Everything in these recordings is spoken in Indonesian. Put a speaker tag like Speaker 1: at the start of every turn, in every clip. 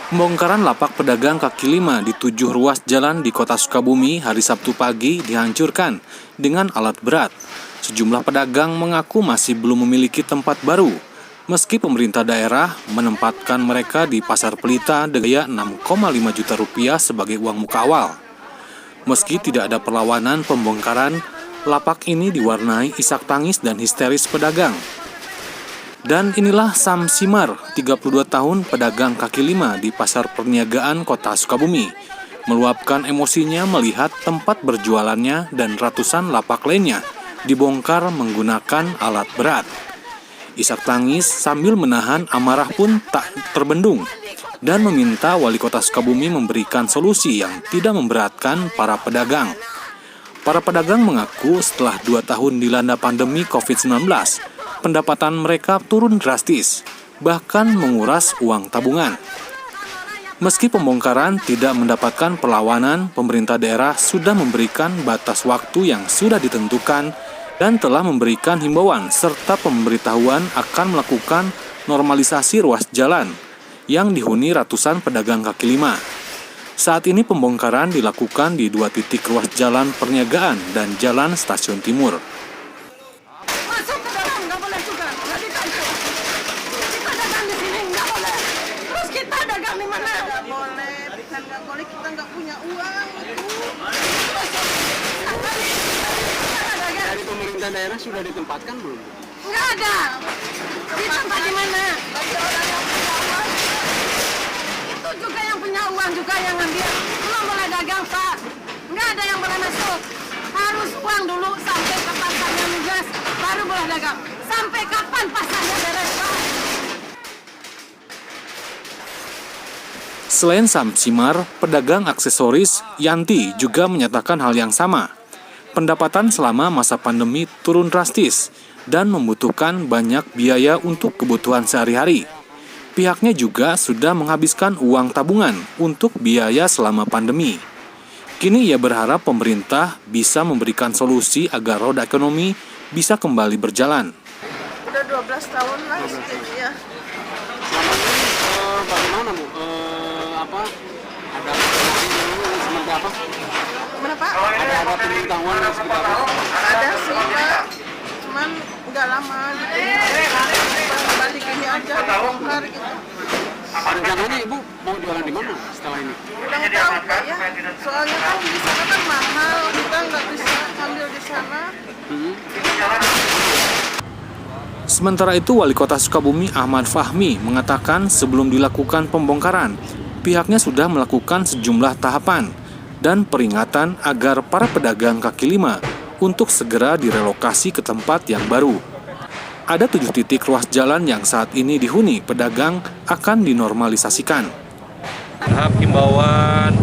Speaker 1: Pembongkaran lapak pedagang kaki lima di 7 ruas jalan di kota Sukabumi hari Sabtu pagi dihancurkan dengan alat berat. Sejumlah pedagang mengaku masih belum memiliki tempat baru, meski pemerintah daerah menempatkan mereka di Pasar Pelita dengan 6,5 juta rupiah sebagai uang muka awal. Meski tidak ada perlawanan pembongkaran, lapak ini diwarnai isak tangis dan histeris pedagang. Dan inilah Sam Simar, 32 tahun pedagang kaki lima di Pasar Perniagaan Kota Sukabumi, meluapkan emosinya melihat tempat berjualannya dan ratusan lapak lainnya dibongkar menggunakan alat berat. Isak tangis sambil menahan amarah pun tak terbendung dan meminta Wali Kota Sukabumi memberikan solusi yang tidak memberatkan para pedagang. Para pedagang mengaku setelah 2 tahun dilanda pandemi COVID-19, pendapatan mereka turun drastis, bahkan menguras uang tabungan. Meski pembongkaran tidak mendapatkan perlawanan, pemerintah daerah sudah memberikan batas waktu yang sudah ditentukan dan telah memberikan himbauan serta pemberitahuan akan melakukan normalisasi ruas jalan yang dihuni ratusan pedagang kaki lima. Saat ini pembongkaran dilakukan di 2 titik ruas jalan Perniagaan dan Jalan Stasiun Timur.
Speaker 2: Masuk ke dalam, nggak boleh juga, nggak bisa itu. Kita dagang di sini, nggak boleh. Terus kita dagang di mana? Nggak boleh, bukan nggak boleh, kita nggak punya uang.
Speaker 3: Dari pemerintah daerah sudah ditempatkan belum?
Speaker 2: Nggak ada. Di tempat di mana? Itu juga yang punya uang juga yang ngambil. Belum boleh dagang, Pak. Nggak ada yang boleh masuk. Harus uang dulu sampai ke pasarnya lugas, baru boleh dagang. Sampai kapan pasarnya beres, Pak?
Speaker 1: Selain Sam Simar, pedagang aksesoris Yanti juga menyatakan hal yang sama. Pendapatan selama masa pandemi turun drastis dan membutuhkan banyak biaya untuk kebutuhan sehari-hari. Pihaknya juga sudah menghabiskan uang tabungan untuk biaya selama pandemi. Kini ia berharap pemerintah bisa memberikan solusi agar roda ekonomi bisa kembali berjalan.
Speaker 2: Udah 12 tahun lah ya.
Speaker 3: Selama ini bagaimana Bu? Ada seperti apa?
Speaker 2: Gimana, Pak?
Speaker 3: Ada pemberitahuan seperti apa?
Speaker 2: Ada sih, Pak. Cuman nggak lama gitu. Balik ini aja, bongkar gitu.
Speaker 3: Rencananya Ibu mau jualan di mana setelah ini?
Speaker 2: Udah tahu, Pak, ya. Soalnya kan di sana kan mahal, kita nggak bisa ambil di sana.
Speaker 1: Sementara itu, Wali Kota Sukabumi Ahmad Fahmi mengatakan sebelum dilakukan pembongkaran, pihaknya sudah melakukan sejumlah tahapan dan peringatan agar para pedagang kaki lima untuk segera direlokasi ke tempat yang baru. Ada 7 titik ruas jalan yang saat ini dihuni pedagang akan dinormalisasikan.
Speaker 4: Tahap himbauan,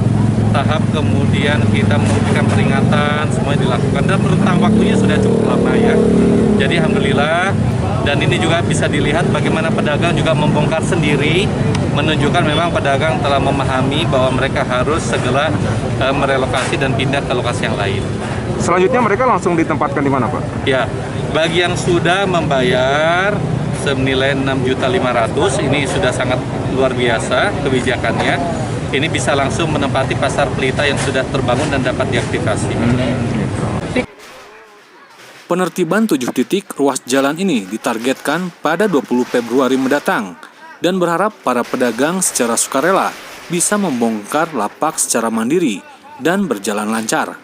Speaker 4: tahap kemudian kita memberikan peringatan, semuanya dilakukan dan rentang waktunya sudah cukup lama ya. Jadi alhamdulillah, dan ini juga bisa dilihat bagaimana pedagang juga membongkar sendiri, menunjukkan memang pedagang telah memahami bahwa mereka harus segera merelokasi dan pindah ke lokasi yang lain.
Speaker 5: Selanjutnya mereka langsung ditempatkan di mana, Pak?
Speaker 4: Ya, bagi yang sudah membayar senilai 6.500.000, ini sudah sangat luar biasa kebijakannya. Ini bisa langsung menempati Pasar Pelita yang sudah terbangun dan dapat diaktifasi.
Speaker 1: Penertiban 7 titik ruas jalan ini ditargetkan pada 20 Februari mendatang dan berharap para pedagang secara sukarela bisa membongkar lapak secara mandiri dan berjalan lancar.